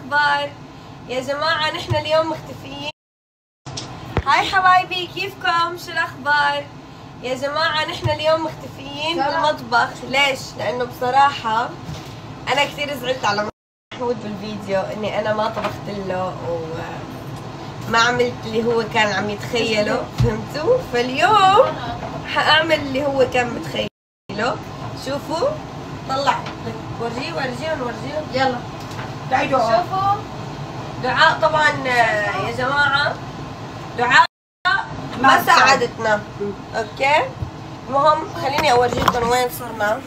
الأخبار؟ يا جماعة نحن اليوم مختفيين. هاي حبايبي، كيفكم؟ شو الأخبار؟ يا جماعة نحن اليوم مختفيين بالمطبخ. ليش؟ لأنه بصراحة أنا كثير زعلت على محمود بالفيديو إني أنا ما طبخت له وما عملت اللي هو كان عم يتخيله، فهمتوا؟ فاليوم حأعمل اللي هو كان متخيله. شوفوا، طلع ورجيهم يلا تعالوا شوفوا. دعاء طبعا يا جماعة، دعاء ما ساعدتنا. اوكي، المهم خليني اورجيكم وين صرنا.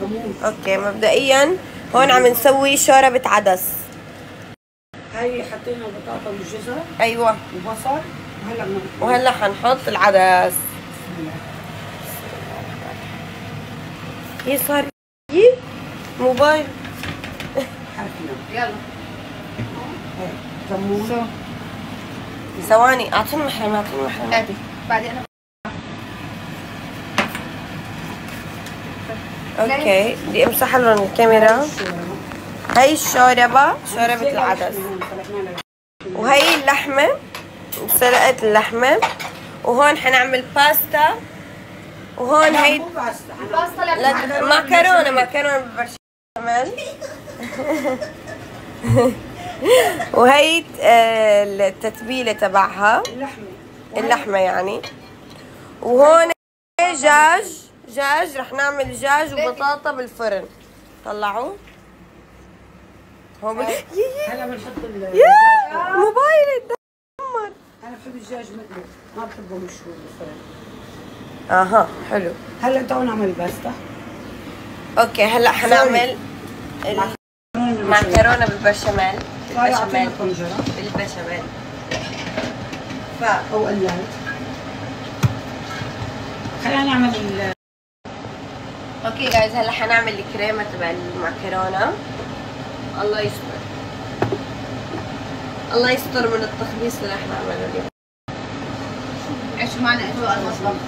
اوكي، مبدئيا هون عم نسوي شوربة عدس. هاي حطينا بطاطا والجزر. ايوه، وبصل. وهلا حنحط العدس. ايه صار موبايل؟ يلا كمون. ثواني، اعطيني محرم هاتي بعدين انا. اوكي، بدي امسح لهم الكاميرا. هاي الشوربة، شوربة العدس، وهي اللحمة، سلقت اللحمة، وهون حنعمل باستا، وهون هي باستا معكرونة بالبشاميل. وهي التتبيلة تبعها، اللحمة يعني. وهون دجاج رح نعمل دجاج وبطاطا بالفرن. طلعوا هون هلا بنحط موبايلي اتدمر. انا بحب الدجاج مقلي، ما بحبه مشوي بالفرن. اها حلو. هلا تعالوا نعمل باستا. اوكي، هلا حنعمل معكرونة بالبشاميل. بالبشاميل او قلال. خلينا نعمل اوكي جايز، هلا حنعمل الكريمة تبع المعكرونة. الله يستر، الله يستر من التخبيص اللي رح نعمله اليوم. عيشوا معنا اجواء المطبخ.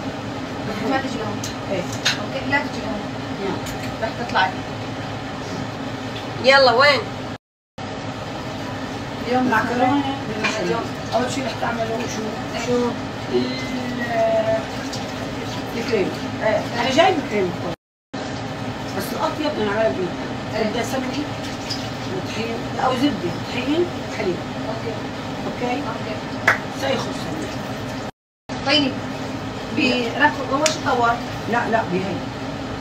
ما تجي لهم. ايه اوكي، لا تجي لهم. رح تطلعي. يلا وين؟ اليوم معكرونة. اول شيء رح تعملوا شو؟ الكريم. انا جايب كريم بس الاطيب انا عارف بدي اسوي طحين او زبده، طحين حليب. اوكي سيخوا السمنه. طيني برفق هو شو طور؟ لا بهي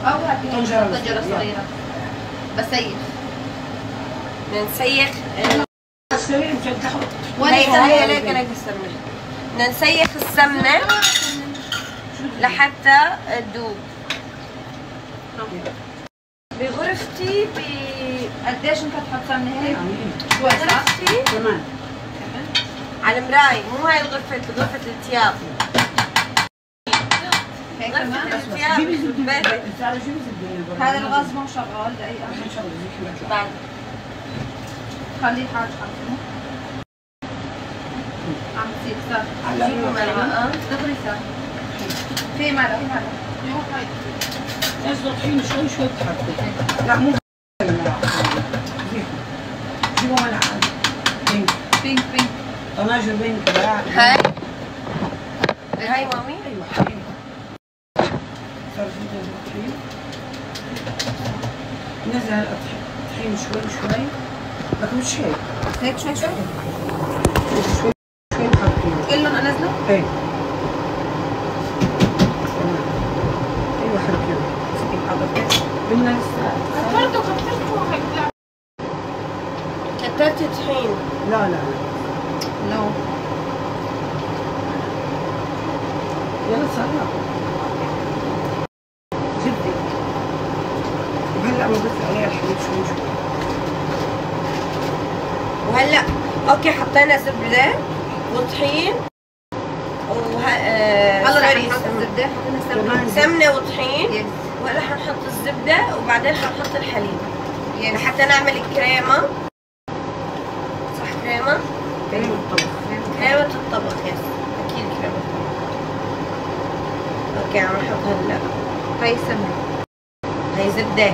او هاتي طنجرة صغيرة بسيخ. بدنا نسيخ السرير مشان تاخذ. هي ليك انا السمنة. بدنا نسيخ السمنة لحتى تذوب. بغرفتي قديش انت تحط سمنة هيك؟ بغرفتي كمان على المراية، مو هاي غرفة الثياب. هيك غرفة كمان؟ الثياب بالبيت. هذا الغاز مو شغال دقيقة. بعد خليه حاج حاطه. عم تصير صار. جيبوا ملعقة. دغري صار. في ملعقة. لازم طحين شوي تحطي. لا مو جيبوا ملعقة بينك طناجر بينك كذا. هاي مامي. ايوه حبيبي. صار في طحين. نزل الطحين شوي لكن مش هيك. هيك شوي شوي حاطين. كلهم انزله؟ ايه ايوه حركيهم. بدنا لسه كترت طحين. لا يلا صار زبدة. وهلا بنضيف عليها الحليب شوي. وهلا اوكي حطينا زبدة وطحين هلا رح نحط الزبدة. حطينا سمنة وطحين. وهلا حنحط الزبدة وبعدين حنحط الحليب لحتى نعمل الكريمة. صح كريمة؟ كريمة الطبخ. كريمة الطبخ يس، أكيد كريمة الطبخ. أوكي عم نحط هلا. هاي سمنة. هي زبدة.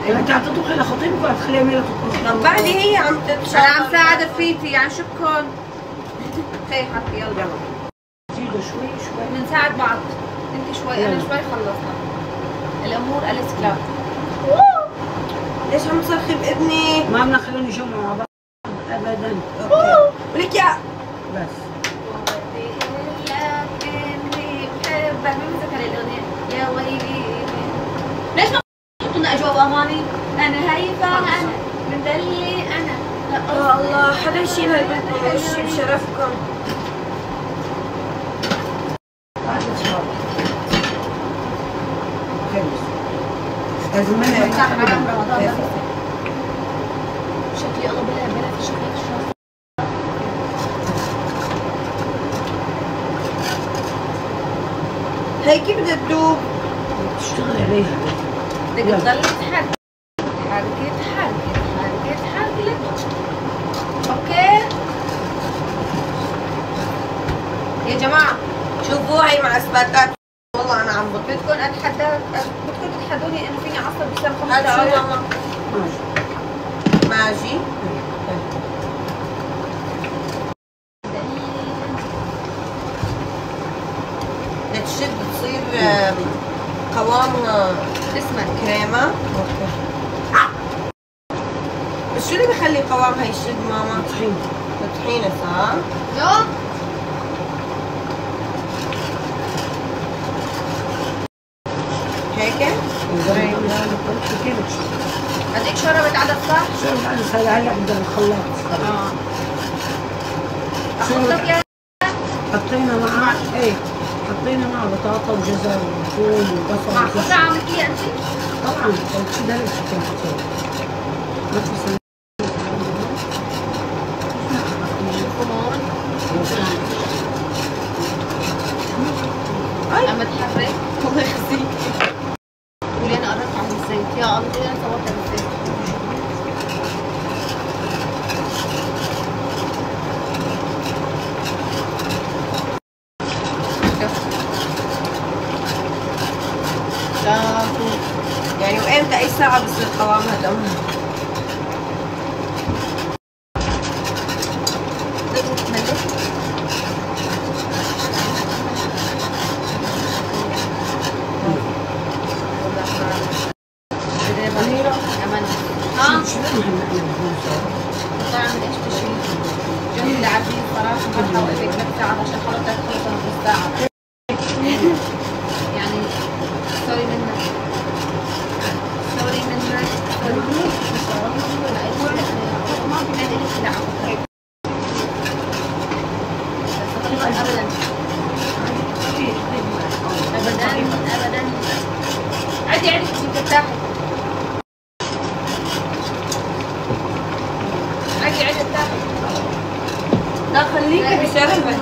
انت هتطبخي لخطيبك ولا تخليها ميلا تطبخ؟ طب بعدي هي عم تطبخ. انا عم ساعد رفيقتي يعني شكرا. خي حطي يلا. زيدوا شوي شوي. بنساعد بعض. انت شوي انا شوي خلصنا. الامور اليس كلاب. ليش عم تصرخي بإذني؟ ما بدنا نخليهم يجمعوا مع بعض ابدا. اوكي ولك يا بس بحبك بمسك الاغنيه يا ويلي. ليش ما تحطوا لنا اجواء واغاني؟ انا هيفا انا مدلي انا. يا الله حدا يشيل هالبنت وشي بشرفكم. لازم ما شكلي الله بلا بلا في شكلي الشخص. هي كيف بدها تدوب؟ تشتغلي عليها. بدك تضلي تحركي تحركي تحركي تحركي تحركي لتدوب. اوكي يا جماعه شوفوا هي مع اثباتات. والله انا عم بطل. بدكم تتحدوني انه فيني اعصب بسبب 5 هات شو دقائق. ماما؟ ماشي. بدها تشد تصير قوامها اسمع كريمة. اوكي. بس شو اللي بخلي قوامها يشد ماما؟ طحين. الطحينة صح؟ يو هيك؟ هذيك شربت عدد صح؟ شربت عدد هلا عند الخلاط. احطك يا حطينا معاه ايه حطينا معه بطاطا وجزر وثوم وبصل مع قطع عملك اياها انت؟ طبعا كذا ليش كان حطينا ما في سنة لما تحرك الله يخزيك. قولي انا قربت عن الزيت يا الله انا صورت الزيت. يعني وامتى اي ساعة بصير قوامها دم؟ جميل عزيز صراحة مرحبا بك 3 ساعات عشان حضرتك خلصنا نص ساعة. يعني سوري منك سوري منك ما في نادي لك لا ابدا ابدا ابدا. عادي عادي ترتاحي. عادي عادي ترتاحي. لا خليكي بشرفك.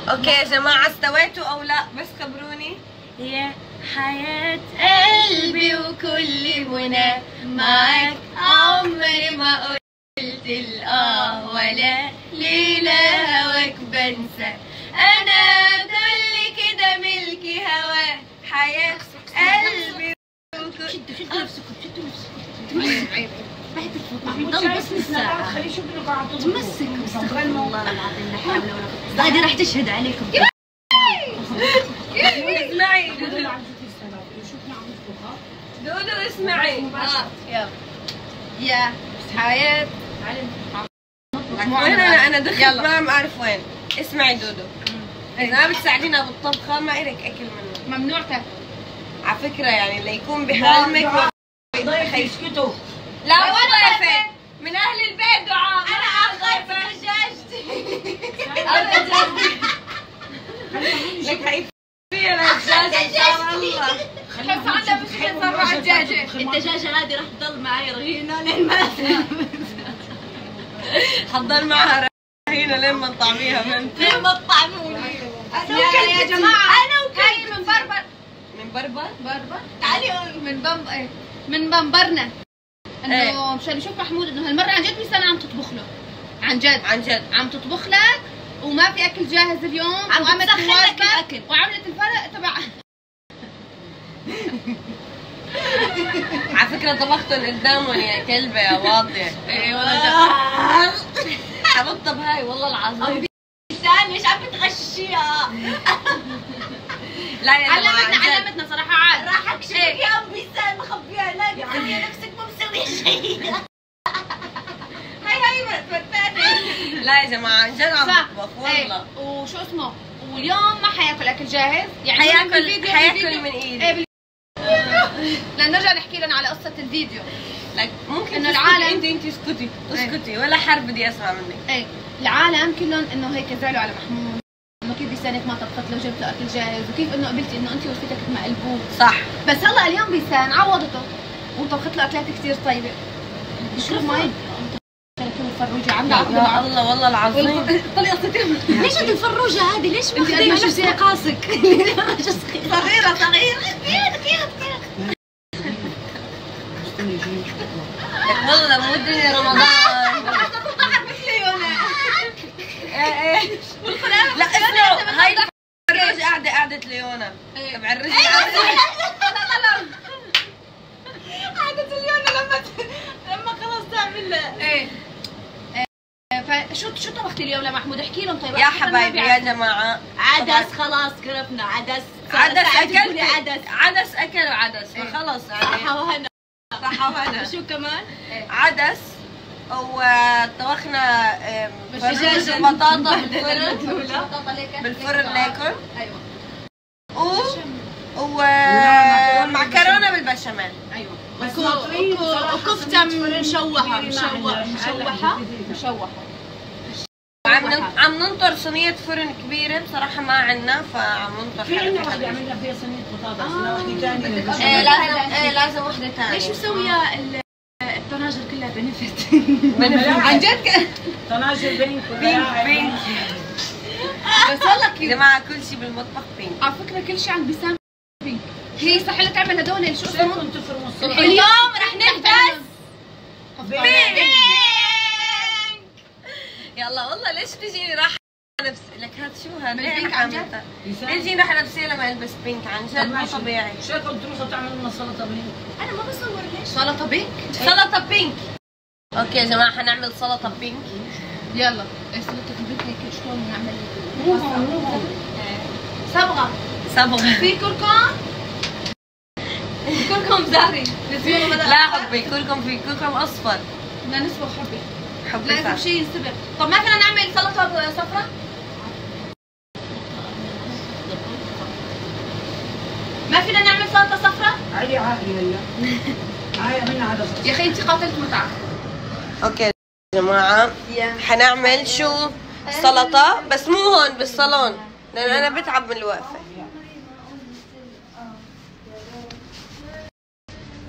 اوكي يا جماعة استويتوا او لا؟ بس خبروني. يا حياة قلبي وكل منى معك عمري ما قلت الآه ولا ليلة هواك بنسى أنا كل كده ملكي هواك حياة قلبي وكل. شدوا نفسكم شدوا نفسكم. عيب ضل بس نص ساعة. خليه يشوف انه قاعد تمسك استغفر الله العظيم لا حول ولا قوة. هذه راح تشهد عليكم. اسمعي دودو اسمعي. يلا يا حياة وين انا دخلت ما عم اعرف وين. اسمعي دودو، اذا ما بتساعدينا بالطبخة ما إلك اكل منه. ممنوع تاكل على فكرة يعني اللي يكون بحلمك ضيف يسكتوا. لا مو ضيفة من اهل البيت دعاء. انا ضيفة لك هي فيها الدجاجة ان شاء الله. خلص عندها مش حتصرف الدجاجة. الدجاجة هذه راح تضل معي رهينة لين ما حتضل معها رهينة لين ما نطعميها بنت. لين ما تطعموني. يا جماعه انا وكلبي من بربر. من بربر؟ بربر؟ تعالي من بمبرنا انه مشان يشوف محمود انه هالمره عن جد بسنه عم تطبخ له. عن جد عم تطبخ لك وما في اكل جاهز اليوم، عم تسخن لك الاكل وعملت الفرق تبع على فكرة طبختن قدامهم يا كلبة يا واطية. ايه والله حبطب هاي والله العظيم. ثانية ايش عم بتغشيها؟ لا يا جماعة علمتنا صراحة عاد راح اكشفك يا ام بيسان مخبيها هناك يعني نفسك ما مسوية شيء. هاي بتفتاني. لا يا جماعة عن جد عم بطبخ والله. وشو اسمه واليوم ما حياكل اكل جاهز يعني حياكل من ايدي. لنرجع نحكي لهم على قصة الفيديو. لك ممكن انه العالم انت اسكتي ولا حرف بدي اسمع منك. ايه العالم كلهم انه هيك زعلوا على محمود، انه كيف بيسانك ما طبخت له وجبت له اكل جاهز، وكيف انه قبلتي انه انت وصفتك مقلبوه. صح. بس هلا اليوم بيسان عوضته وطبخت له اكلات كثير طيبه. شو ماي الفروجه عامله عقده يا الله والله العظيم. طلع صوتي. ليش انت الفروجة هذه ليش ماخذينها نفس مقاسك؟ صغيره والله مو الدنيا رمضان. ضحك مثلي ايه لا اسمعوا هاي الفروجة قعدة ليونا تبع الرجل. قعدة ليونا لما خلص تعمل ايه. فشو طبختي اليوم لمحمود؟ احكي لهم طيب يا حبايبي يا جماعة. عدس خلاص كرفنا عدس اكلت عدس اكل وعدس فخلص يعني صحة وهنا. صحة وهنا. شو كمان؟ عدس وطبخنا فرج وبطاطا بالفرن ليكن. ايوه. ومعكرونة بالبشاميل. ايوه. وكفتة مشوحة. عم ننطر صينية فرن كبيرة بصراحة ما عندنا فعم ننطر. في عندنا وحده عملنا فيها صينية بطاطس، وحده ثانيه لازم وحدة ثانية. ليش مسوية الطناجر كلها بنفت؟ عن جد طناجر بينك. بس والله يا جماعة كل شيء بالمطبخ بينك. على فكرة كل شيء عند بسام بينك. هي صح لها تعمل هدول شو اسمه؟ كنت تفرم الصبح. اليوم رح نلبس بينك. يلا والله ليش تجيني راح نفسي لك هاد شو هاد؟ بينك عن جد؟ ليش جيني راح نفسي لما البس بينك عن جد مو طبيعي. شو قلت تروحوا تعملوا لنا سلطة بينك؟ انا ما بصور ليش؟ سلطة بينك؟ سلطة بينك. اوكي يا جماعة حنعمل سلطة بينك. يلا سلطة البينك هيك شلون نعمل؟ مو هون صبغة. في كركم زهري. لا حبي في كركم اصفر. بدنا نسبغ حبي. حبي لازم شيء ينسبغ. طب ما فينا نعمل سلطة صفراء؟ ما فينا نعمل سلطة صفراء؟ عادي هلا. هاي عملنا عدس. يا اخي انت قاتلت متعة. اوكي يا جماعة حنعمل شو؟ سلطة بس مو هون بالصالون لأن أنا بتعب من الوقفة.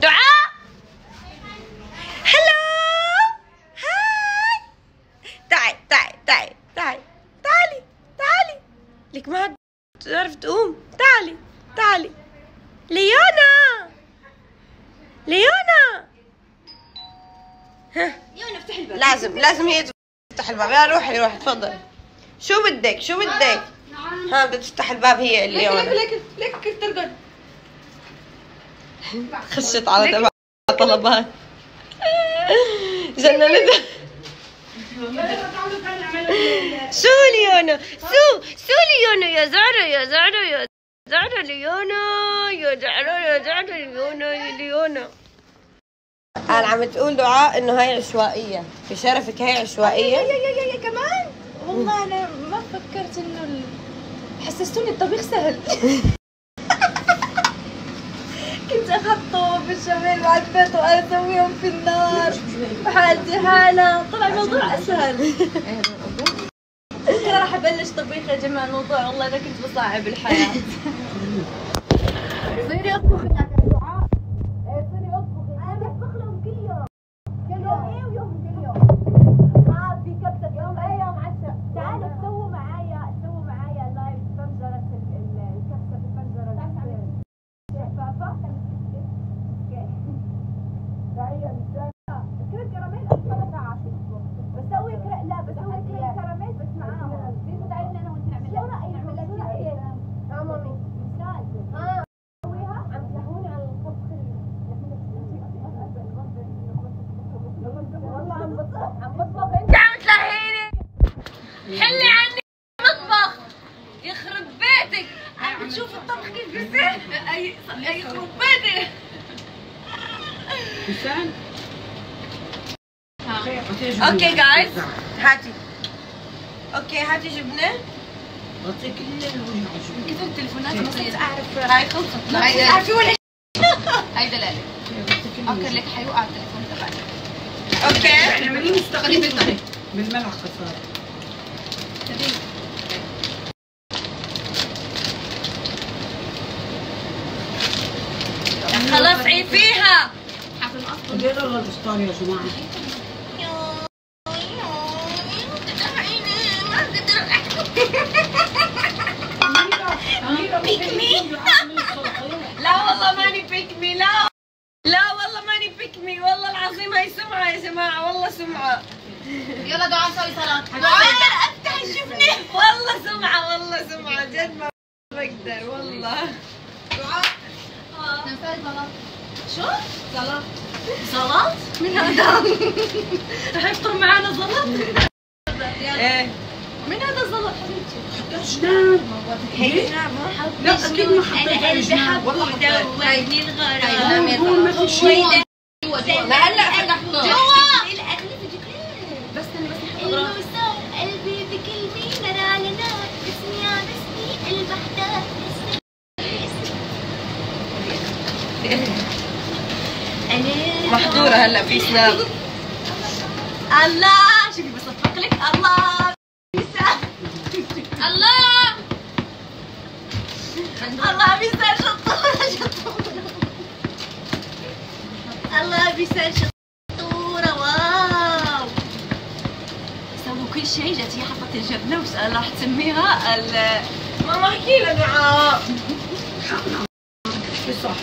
دعاء هلو هاي تعالي لك ما تعرف تقوم. تعالي ليونا ها يونا افتح الباب. لازم هي تفتح الباب. يا روحي تفضل. شو بدك ها بدها تفتح الباب هي اليوم. ليك كيف ترقد. خشت على تبع طلبات جننتها. شو ليونا يا زعرة ليونا. قال عم تقول دعاء انه هاي عشوائية. في شرفك هاي عشوائية. يا كمان والله انا ما فكرت انه حسستوني الطبيخ سهل. كنت اخطه بالشمال مع البيت واسويهم في النار وحالتي حالة طلع الموضوع اسهل. كده راح ابلش طبيخ يا جماعه. الموضوع والله انا كنت بصعب الحياه. صيري اطبخي يا دعاء. صيري اطبخي. انا بطبخ لهم كل يوم. ايه ويوم كل يوم. في كبسه يوم عشاء. تعالوا سووا معايا لايف طنجره حلي عني المطبخ يخرب بيتك. عم بتشوف الطبخ كيف بيصير؟ يخرب بيتك. لسان. اوكي جايز هاتي. اوكي هاتي جبنه. غطي كل الوجه. كثر التليفونات نسيت اعرف هاي خلصت. لا هيدا تعرفي ولا هاي دلالة. فكر لك حيوقع التليفون تبعك. اوكي اعمليه مستقيم خليه بالطريق. بالملعقه صار. خلاص عيفيها. حاكم اصلا. قديش والله الافطار يا جماعه؟ بيك مي. لا والله ماني بيك مي. لا والله ماني بيك مي. والله العظيم هاي سمعة يا جماعة. والله سمعة. يلا دعاء نسوي صلاة. بقدر افتح الجبنة. والله سمعة. والله سمعة جد ما بقدر والله. دعاء نسوي صلاة. شو؟ صلاة. صلاة؟ من هذا؟ رح يفطر معنا صلاة؟ ايه من هذا صلاة حبيبتي؟ جناب. هيك لا اكيد ما حطيت على جناب. والله حطيت. ويني الغرام هون ما في شيء. ما هلا فتحته. بس انا الموسم قلبي بكلمة نرى لنا باسمي يا باسمي قلب احداث محظورة هلا في سناب. الله شوفي بصفق لك الله الله الله بيسال شطورة الله بيسال شطورة واو سووا كل شيء. جت هي حطت الجبنة وش راح تسميها ماما احكي لها دعاء. صح.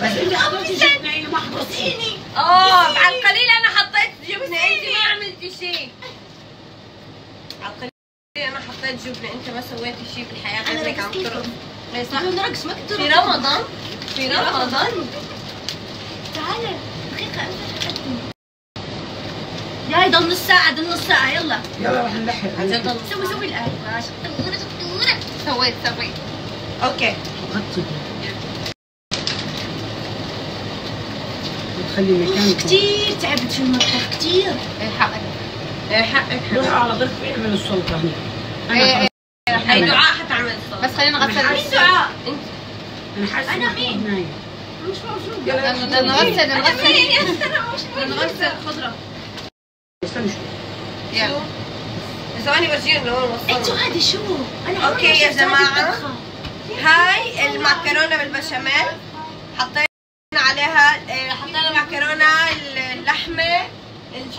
بس انت حطيتي جبنه هي ما حطيتي. على القليل انا حطيت جبنة. انت ما عملتي شيء. على القليل انا حطيت جبنة. انت ما سويتي شيء بالحياة غير هيك عم ترقص. صح نرقص ما كنت في رمضان. في رمضان. تعالى دقيقة انت تقدم يا ضل نص ساعة ضل نص ساعة يلا يلا رح نلحق. سوي الآن شطورة شطورة سويت اوكي غطي. وتخلي مكانك. كتير تعبت في المطبخ كتير. حقك حقك. روحوا على ضيف اعملوا السلطه هني. إيه. هي دعاء حتعمل الصلاة. بس خلينا نغسل مين دعاء؟ انت. انا حاسه أنا مين؟ نايم. مش موجود. بدنا نغسل خضرة. استنى شوي. يلا ثواني برجيهم لوين انتوا وصلنا. هذه شو؟ انا اوكي يا جماعة. هاي المعكرونة بالبشاميل. حطينا عليها حطينا معكرونة اللحمة.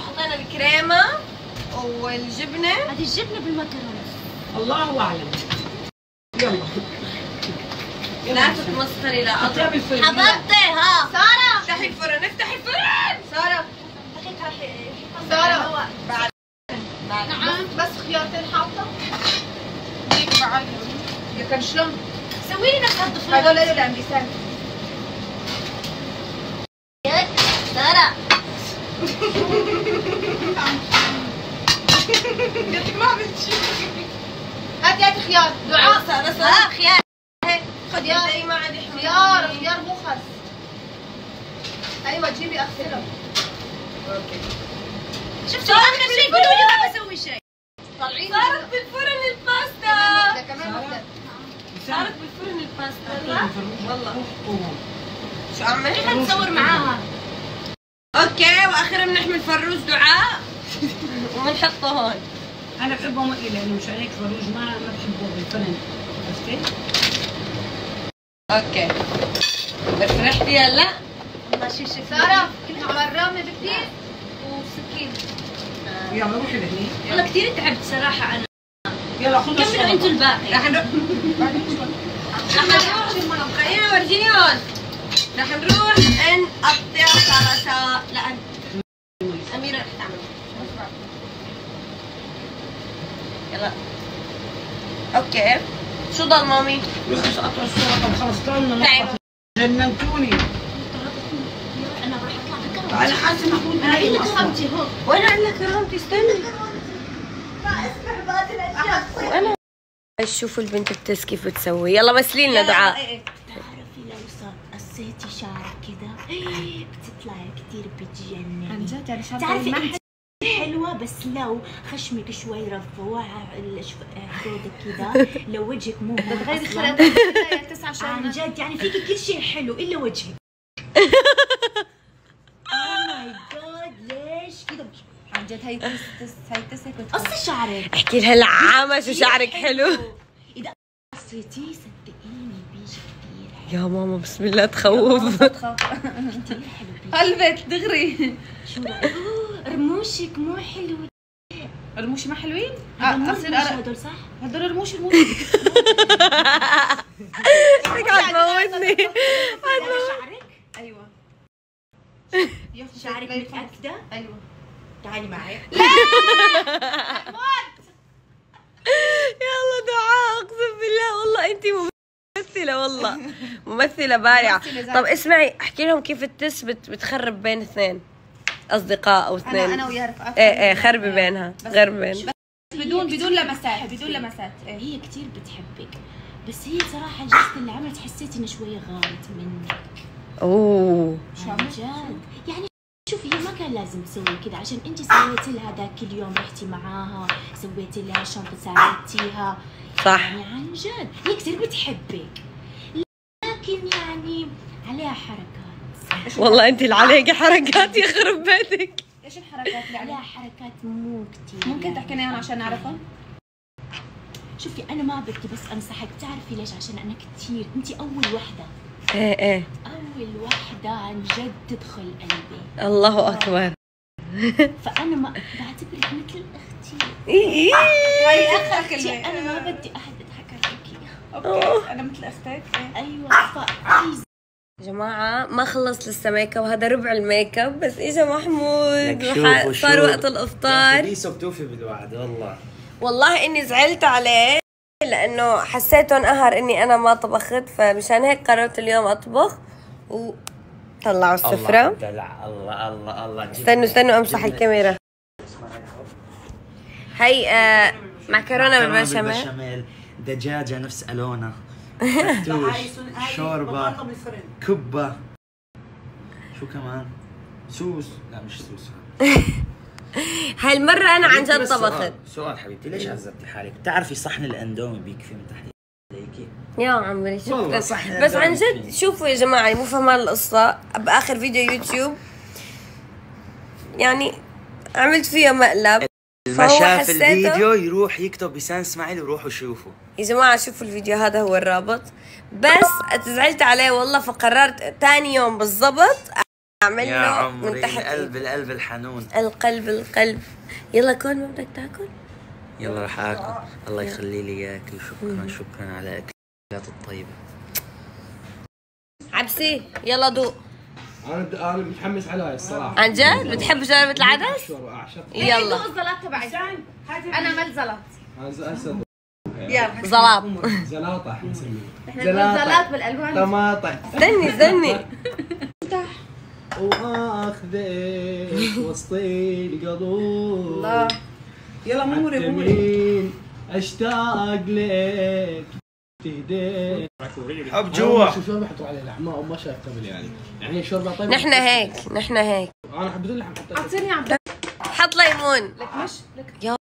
حطينا الكريمة والجبنة. هذه الجبنة بالمكرونة. الله اعلم. يلا. لا تتمسخري. لا حطيها بالفرن. حبيبتي ها سارة افتحي الفرن. افتحي الفرن. سارة سارة بعد نعم بس خيارتين حاطة هيك بعد لكن شلون؟ سوي لي نفس هالضفيرة هذول اللي عم بيساعد سارة قلت ما عملت شيء. هاتي خيار دعاء سارة خيار. خذ خيار زي ما عاد يحمل. خيار مو خس. ايوه جيبي اغسله. اوكي شفتوا اخر شيء قولوا لي ما بسوي شيء. طالعين صارت بالفرن الباستا. كمان وحدة. صارت بالفرن الباستا. والله شو اعمل؟ خلينا نصور معاها. اوكي واخيرا بنحمل فروج دعاء وبنحطه هون. انا بحبه مقلي لانه مشان هيك فروج ما بحبه بالفرن. عرفتي؟ اوكي فرحتي هلا؟ والله شو شكلها. سارة كنت مرامة بكثير وسكين. يلا روحي لهني. والله كثير تعبت صراحة أنا. يلا خذوا كملوا أنتوا الباقي. رح نروح. خلينا ورجيني هون. رح نروح نقطع سلطة. لا أميرة رح تعمل. يلا اوكي شو ضل مامي؟ روحوا سقطوا السلطه وخلص طلعنا تعبوا. نقطة. جننتوني. أنا راح أطلع بكرة. انا حاسه محمود أنا نايم لك اصلا. كرامتي هون. وين عندنا كرامتي؟ استني وانا شوفوا البنت بتس كيف بتسوي. يلا مثلي لنا دعاء. تعرفي لو قصيتي شعرك كده بتطلعي كتير بتجنن. عن جد يعني شعرك تعرفي انت حلوة، بس لو خشمك شوي رفوع خدودك كده، لو وجهك مو بتغيري اصلا 9 شهور عن جد يعني فيكي كل شيء حلو الا وجهك. اوه ماي جاد ليش كده؟ عن جد هي تس هيك قصي شعرك. احكي لها العامة شو شعرك حلو. اذا قصيتيه صدقيني بيجي كثير حلو. يا ماما بسم الله تخوف. كثير حلو بيجي. قلبت دغري. شو رموشك مو حلو. رموشي ما حلوين؟ اصير هدول صح؟ هدول رموش بدك تموتني. شعرك؟ ايوه شعرك متأكدة؟ ايوه تعالي معي. يلا دعاء اقسم بالله والله انت ممثلة والله ممثلة بارعة. طب اسمعي احكي لهم كيف التس بتخرب بين اثنين اصدقاء او اثنين. انا ويا رفقات. ايه خربي بينها غربي بينها. بدون لمسات بدون لمسات. هي كثير بتحبك، بس هي صراحة الجسد اللي عملت حسيت انه شوية غارت منك. اوه عن جد يعني شوفي هي ما كان لازم تسوي كذا، عشان انت سويتي لها ذاك اليوم، رحتي معاها سويتي لها شنطة ساعدتيها. صح. يعني عن جد هي كثير بتحبك، لكن يعني عليها حركات. والله انت اللي عليك حركات يخرب بيتك. ايش الحركات اللي عليها عليها؟ حركات مو كثير. ممكن تحكينا اياها عشان نعرفها؟ شوفي انا ما بدي بس انصحك، بتعرفي ليش؟ عشان انا كثير انت اول وحده، ايه اول وحده عن جد تدخل قلبي. الله اكبر. فانا ما بعتبرك مثل اختي. هاي اخر كلمه. انا ما بدي احد يضحك عليكي. اوكي انا مثل اختك. ايوه فبليز. يا جماعة ما خلص لسه ميك اب، هذا ربع الميك اب بس. اجا محمود لك صار وقت الافطار. بيسو بتوفي بالوعد والله. والله اني زعلت عليه لانه حسيته انقهر اني انا ما طبخت، فمشان هيك قررت اليوم اطبخ. وطلعوا السفرة. دلع الله الله الله. استنوا امسح الكاميرا. هي مكرونة بالبشاميل، دجاجة نفس ألونا، فتوش، شوربة، كبة، شو كمان؟ سوس، لا مش سوس. هاي المرة أنا عن جد طبخت. سؤال حبيبتي، ليش عذبتي حالك؟ بتعرفي صحن الاندومي بيكفي من تحت عليكي؟ يا عمري والله شكرا. صح. بس عن جد شوفوا يا جماعة، مو فهمان القصة. بآخر فيديو يوتيوب يعني عملت فيها مقلب، ما شاف حسيته. الفيديو يروح يكتب بسان اسماعيل وروحوا شوفوا. يا جماعة شوفوا الفيديو، هذا هو الرابط. بس زعلت عليه والله، فقررت تاني يوم بالضبط أعمل يا له عمري من تحت القلب الحنون. القلب. يلا كل ما بدك تاكل. يلا رح آكل. الله يخلي لي إياكي، شكرا على أكلات الطيبة. عبسي يلا دوق. انا متحمس على هاي الصراحه. عن جد بتحب شوربة العدس؟ يلا دوق الزلط تبعي. انا مال زلط. انا يلا زلاط. زلاطه احنا نسميه. زلط بالالوان. طماطح. استني واخذك وسط القضوب. الله يلا موري اليمين اشتاق لك تهديك. حب جوا. شو شوربه حطوا عليه لحم ما شايف قبل يعني شوربه طيبه. نحن هيك انا بدون لحم حطيت. اعطيني عبد حط ليمون. لك مش لك. يا